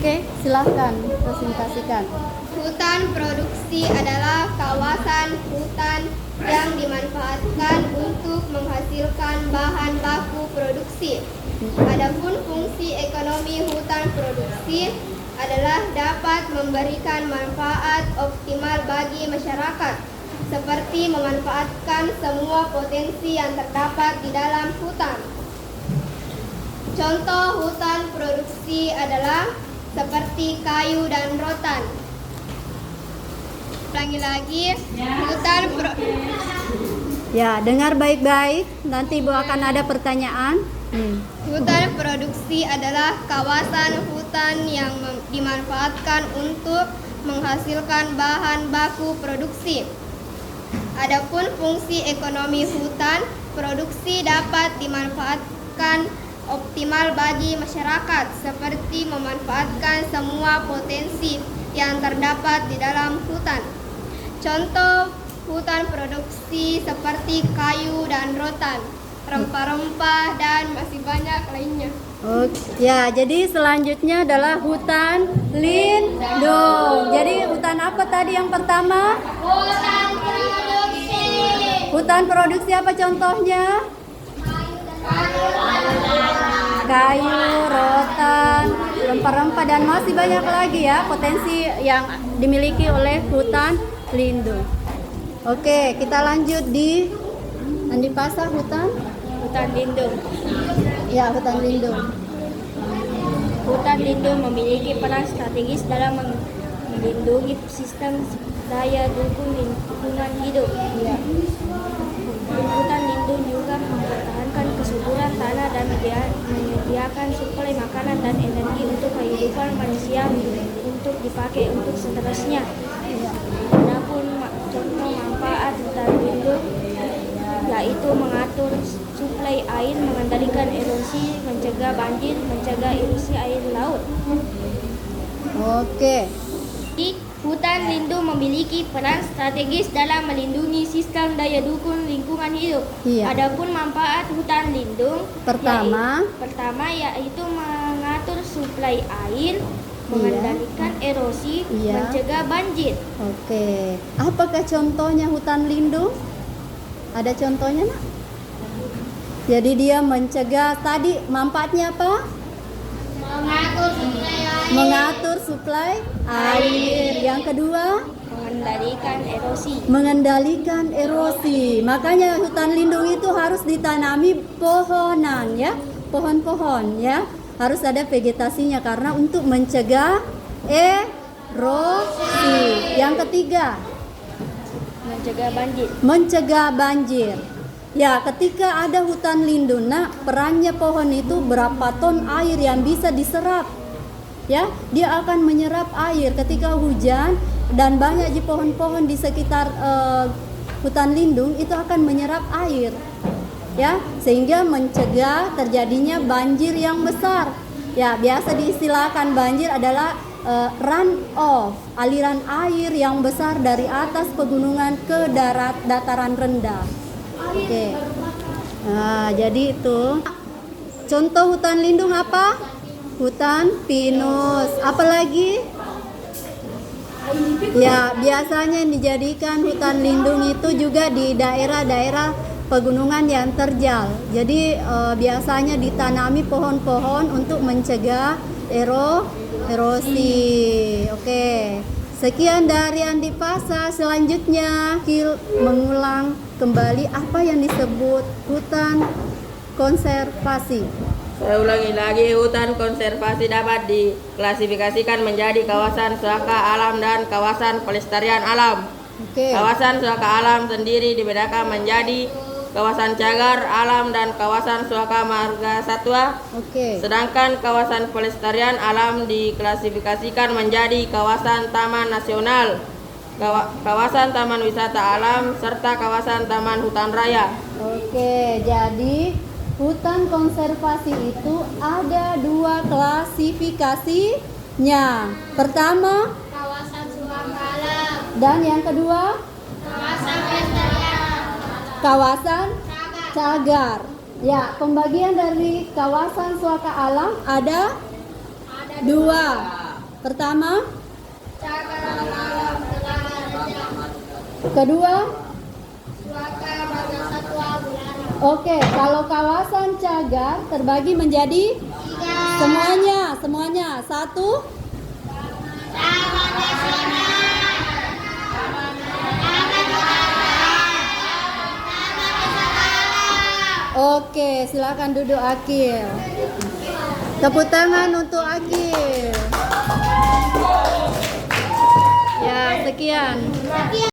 Oke, silahkan presentasikan. Hutan produksi adalah kawasan hutan yang dimanfaatkan untuk menghasilkan bahan baku produksi. Adapun fungsi ekonomi hutan produksi adalah dapat memberikan manfaat optimal bagi masyarakat, seperti memanfaatkan semua potensi yang terdapat di dalam hutan. Contoh hutan produksi adalah seperti kayu dan rotan. Ulangi lagi, Ya, dengar baik-baik, nanti Ibu akan ada pertanyaan. Hutan produksi adalah kawasan hutan yang dimanfaatkan untuk menghasilkan bahan baku produksi. Adapun fungsi ekonomi hutan produksi dapat dimanfaatkan optimal bagi masyarakat, seperti memanfaatkan semua potensi yang terdapat di dalam hutan. Contoh hutan produksi seperti kayu dan rotan, rempah-rempah, dan masih banyak lainnya. Ya, jadi selanjutnya adalah hutan lindung. Jadi hutan apa tadi yang pertama? Hutan produksi. Hutan produksi apa contohnya? Kayu, rotan, rempah-rempah, dan masih banyak lagi ya potensi yang dimiliki oleh hutan lindung. Oke, kita lanjut di Andi Pasar hutan lindung. Ya, hutan lindung. Hutan lindung memiliki peran strategis dalam melindungi sistem daya dukung lingkungan hidup. Ya. Hutan lindung juga mempertahankan kesuburan tanah dan menyediakan suplai makanan dan energi untuk kehidupan manusia untuk dipakai untuk seterusnya. Adapun contoh manfaat hutan lindung yaitu mengatur suplai air, mengendalikan erosi, mencegah banjir, mencegah erosi air laut. Oke. Hutan lindung memiliki peran strategis dalam melindungi sistem daya dukung lingkungan hidup. Iya. Adapun manfaat hutan lindung Pertama yaitu mengatur suplai air, mengendalikan erosi, Iya. mencegah banjir. Oke. Apakah contohnya hutan lindung? Ada contohnya, Nak? Jadi dia mencegah, tadi manfaatnya apa? Mengatur suplai air. Yang kedua, mengendalikan erosi. Makanya hutan lindung itu harus ditanami pohonan ya, pohon-pohon ya. Harus ada vegetasinya karena untuk mencegah erosi. Yang ketiga, mencegah banjir. Ya, ketika ada hutan lindung, nah perannya pohon itu berapa ton air yang bisa diserap. Ya, dia akan menyerap air ketika hujan, dan banyak di pohon-pohon di sekitar hutan lindung itu akan menyerap air. Ya, sehingga mencegah terjadinya banjir yang besar. Ya, biasa diistilahkan banjir adalah run off, aliran air yang besar dari atas pegunungan ke dataran rendah. Oke. Nah, jadi itu contoh hutan lindung apa? Hutan pinus. Apalagi? Ya, biasanya dijadikan hutan lindung itu juga di daerah-daerah pegunungan yang terjal. Jadi biasanya ditanami pohon-pohon untuk mencegah erosi. Oke. Sekian dari Andi Pasar. Selanjutnya kita mengulang kembali apa yang disebut hutan konservasi. Saya ulangi lagi, hutan konservasi dapat diklasifikasikan menjadi kawasan suaka alam dan kawasan pelestarian alam. Oke. Kawasan suaka alam sendiri dibedakan menjadi kawasan cagar alam dan kawasan suaka marga satwa. Oke. Sedangkan kawasan pelestarian alam diklasifikasikan menjadi kawasan taman nasional, kawasan taman wisata alam, serta kawasan taman hutan raya. Oke, jadi hutan konservasi itu ada 2 klasifikasinya. Pertama, Kawasan suaka alam, dan yang kedua, kawasan pelestarian, kawasan cagar. Ya, pembagian dari kawasan suaka alam ada 2. Pertama, Cagar alam tengah raja. kedua. Suaka marga satwa bulan. Oke, kalau kawasan cagar terbagi menjadi semuanya. Satu. Oke, silakan duduk Akil. Tepuk tangan untuk Akil. Ya, sekian.